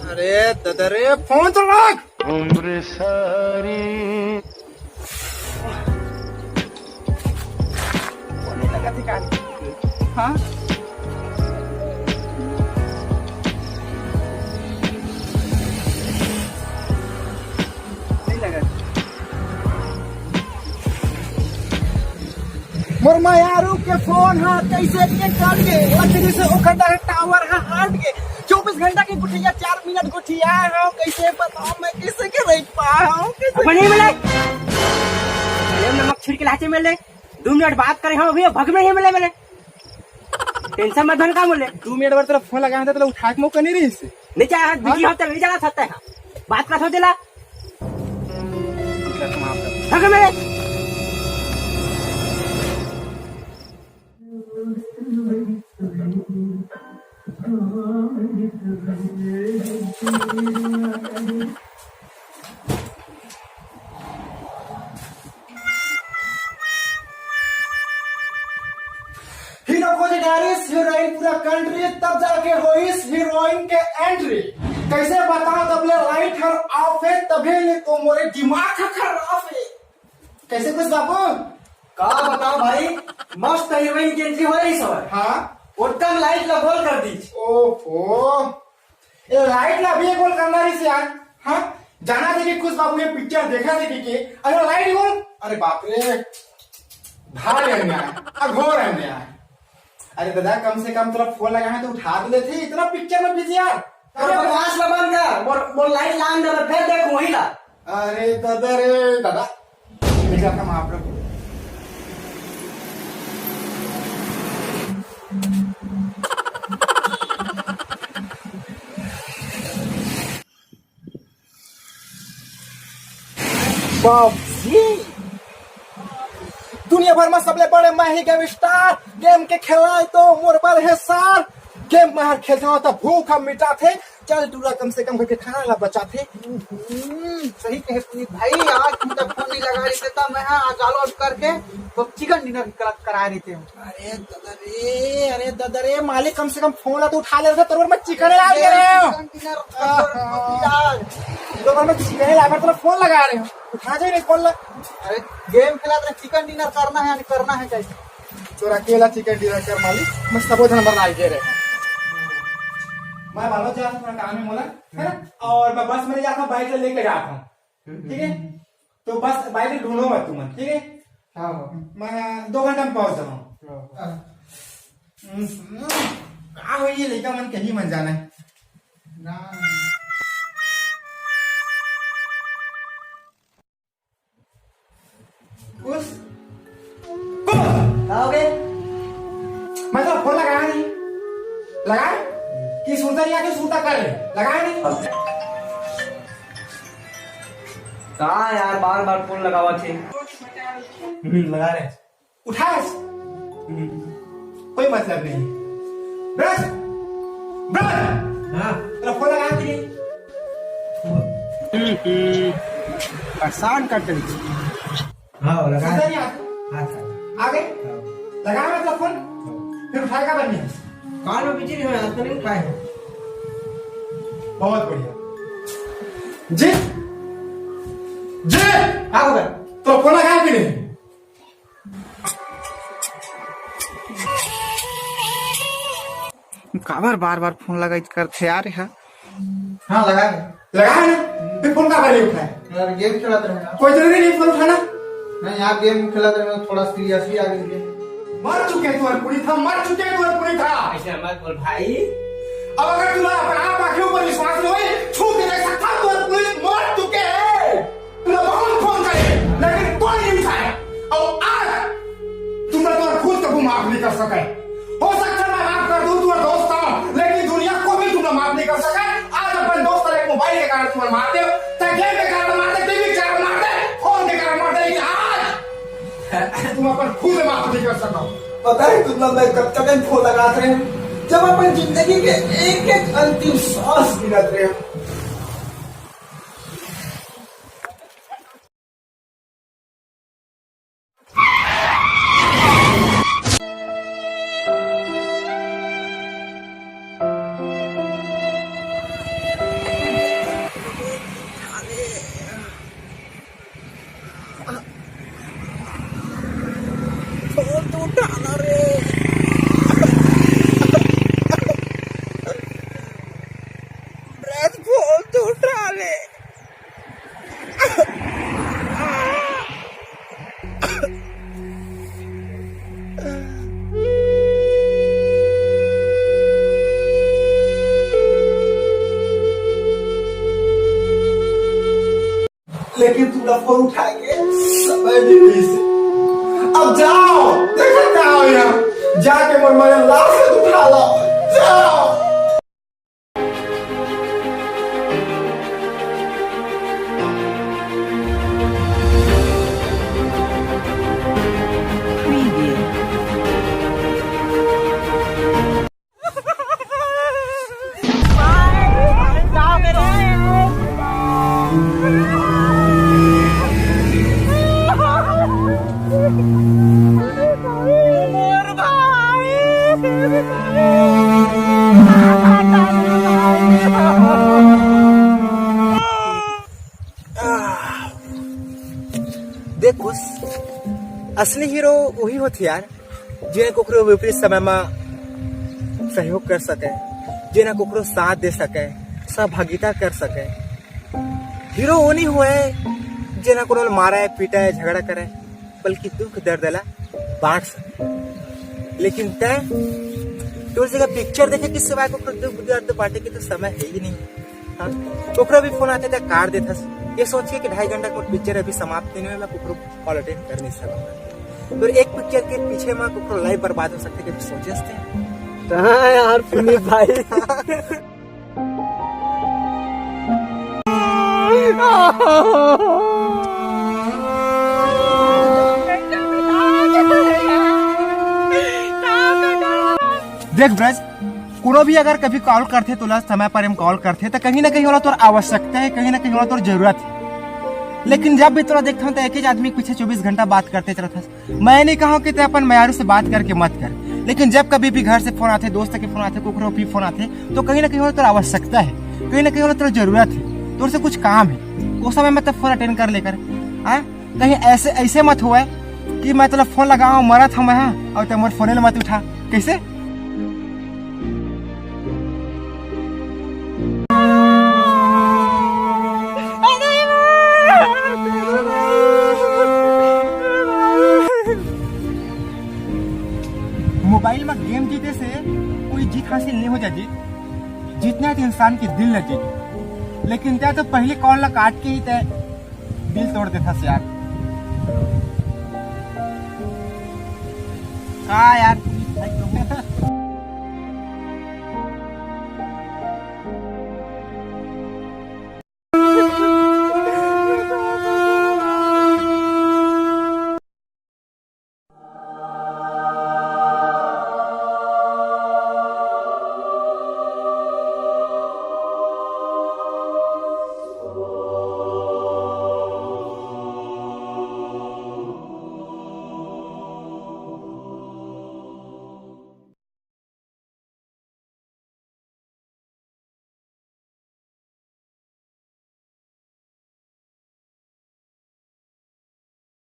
अरे ददरे फोन तो रख। उम्र सारी होने लगा ठिकान। हाँ नहीं लगा मोर मायारू के फोन हाँ कैसे के काट के लकड़ी से उखड़ा है टावर है हाट के 24 घंटा की गुठिया 4 मिनट गुठिया है कैसे बताओ मैं किसे के रह पाया हूँ अब नहीं मिले नमक छिड़के लाचे मिले 2 मिनट बात करे हम अभी भग में ही मिले मिले टेंशन मत धन का मिले 2 मिनट बाद फोन लगाया था तो उठा के मौका नहीं रही इससे नहीं चाहे बिजी होता नहीं जाना सकता है बात का सोचेला भग में हीरो को डायरिस हीरोइन पूरा कंट्री तब जाके हो इस हीरोइन के एंट्री कैसे बताओ तबले लाइट हर ऑफ है तभी ले तो मोरे दिमाग खराब है कैसे कुछ बाबू का बताओ भाई मस्त हीरोइन की एंट्री हो रही सर। हाँ उत्तम लाइट ला गोल कर दी। ओहो ये लाइट ला भी गोल करना रही से यार। हाँ जाना थे कि कुछ बाबू ये पिक्चर देखा थे कि अरे लाइट गोल अरे बाप रे भाग अन्याय अघोर अन्याय। अरे दादा कम से कम थोड़ा फोन लगाए तो उठा दे थे इतना पिक्चर में बिजी यार। अरे बकवास ला बंद कर मोर लाइट लान दे फिर देख वही ला। अरे दादा रे दादा निकला था महाप्रभु दुनिया भर में सबले बड़े मैं ही गेम स्टार गेम के खिलाए तो मोर पर है सार गेम में हर खेलता हो तो भूख हम मिटा थे चल दूरा कम से कम करके खाना ला बचा थे। सही कहे पुनीत भाई आज तुम तक फोन नहीं लगा रही थे तब मैं आज आलो अब करके तो चिकन डिनर करा रही थे। अरे ददरे मालिक कम से कम फोन ला तो उठा ले रहे मैं चिकन ला दे रहे हो तो मैं चिकन ला कर फोन लगा रहे हो उठा जाए नहीं फोन ला। अरे गेम खेला तो चिकन डिनर करना है कैसे तो अकेला चिकन डिनर कर मालिक मैं सबो नंबर ला दे रहे मैं बालो जा थोड़ा काम में बोला है ना और मैं बस में जाता हूँ बाइक से लेके जाता हूँ ठीक है तो बस बाइक ढूंढो मत तुम ठीक है। हाँ मैं 2 घंटा में पहुंच जाऊँ। कहाँ हुई ये लड़का मन कहीं मन जाना है मैं तो फोन लगाया नहीं लगाया कि सुनता या कि सुनता कर ले लगाया नहीं कहाँ यार बार बार फोन लगावा थे लगा रहे उठा कोई मतलब नहीं ब्रश ब्रश हाँ तेरा फोन लगा कि नहीं परेशान करते हाँ लगा आ गए लगाया मतलब फोन फिर उठाएगा बनने कान में बिजी नहीं हो तो नहीं उठाए हैं। बहुत बढ़िया जी जी हाँ हो गया तो फोन लगाया कि नहीं काबर बार बार फोन लगा करते यार है। हाँ लगा लगाया ना फिर फोन का बारे उठाए यार गेम खिलाते रहे कोई जरूरी नहीं फोन उठाना नहीं आप गेम खिलाते रहे थोड़ा सीरियसली आगे गेम मर चुके तू पूरी था मर चुके तू पूरी था ऐसे मत बोल भाई अब अगर तुम्हारा अपना आप आंखों पर विश्वास नहीं हो छू के देख सकता तू पूरी मर चुके तूने बहुत फोन करे लेकिन कोई नहीं उठाया और आज तुमने तो खुद कभी माफ नहीं कर सके हो सकता मैं माफ कर दूं तुम्हारे दोस्त हूं लेकिन दुनिया को भी तुमने माफ नहीं कर सके। आज अपन दोस्त एक मोबाइल के कारण तुम्हें मारते हो गेम के कारण मारते टीवी के कारण मारते फोन के कारण मारते लेकिन आज तुम अपन खुद माफ नहीं कर सको। पता है तुम मैं कब तक फोन लगाते रहे जब अपन जिंदगी के एक एक अंतिम सांस गिनते रहे। रे। लेकिन तुमने फोन उठाएंगे समय नहीं हुई से। अब जाओ, देखो क्या हो यहाँ, जाके मेरे लाश उठा लो, जाओ। देख उस असली हीरो वही होते यार, जिन्हें कोकरो विपरीत समय में सहयोग कर सके, जिन्हें कोकरो साथ दे सके, सहभागिता कर सके। हीरो वो नहीं हुए जिन्हें को मारे पीटे झगड़ा करे, बल्कि दुख दर्द ला बांट सके। लेकिन तय तो जगह पिक्चर देखे कि सिवाय को दुख दर्द बांटे की तो समय है ही नहीं। हाँ, कोकरो भी फोन आते थे कार देता, ये सोचिए कि 2.5 घंटा को पिक्चर अभी समाप्त नहीं हुआ, मैं कोकरो कॉल अटेंड कर नहीं सकूंगा। तो एक पिक्चर के पीछे में कोकरो लाइफ बर्बाद हो सकते कि सोचे हाँ यार पुनीत भाई। देख ब्रज, कोनो भी अगर कभी कॉल करते तो समय पर हम कॉल करते तो कहीं ना कहीं होला तोर आवश्यकता है, कहीं ना कहीं होला तोर जरूरत है। लेकिन जब भी तोरा देखता हूँ तो एक ही आदमी पीछे 24 घंटा बात करते रहता है। मैं नहीं कहूँ कि तू अपन मयारू से बात करके मत कर, लेकिन जब कभी भी घर से फोन आते, दोस्त के फोन आते, कोकरो भी फोन आते, तो कहीं ना कहीं होला तोर आवश्यकता है, कहीं ना कहीं होला तोर जरूरत है, तोर से कुछ काम है, उस समय में तब फोन अटेंड कर लेकर। कहीं ऐसे मत हुआ कि मैं तेरा फोन लगाऊं मरा था मैं और तुम फोन मत उठा, कैसे? मोबाइल में गेम जीते से कोई जीत हासिल नहीं हो जाती, जीतना है तो इंसान की दिल न जीत। लेकिन क्या तो पहले कॉल ला काट के ही तय दिल तोड़ देता से यार। हाँ यार,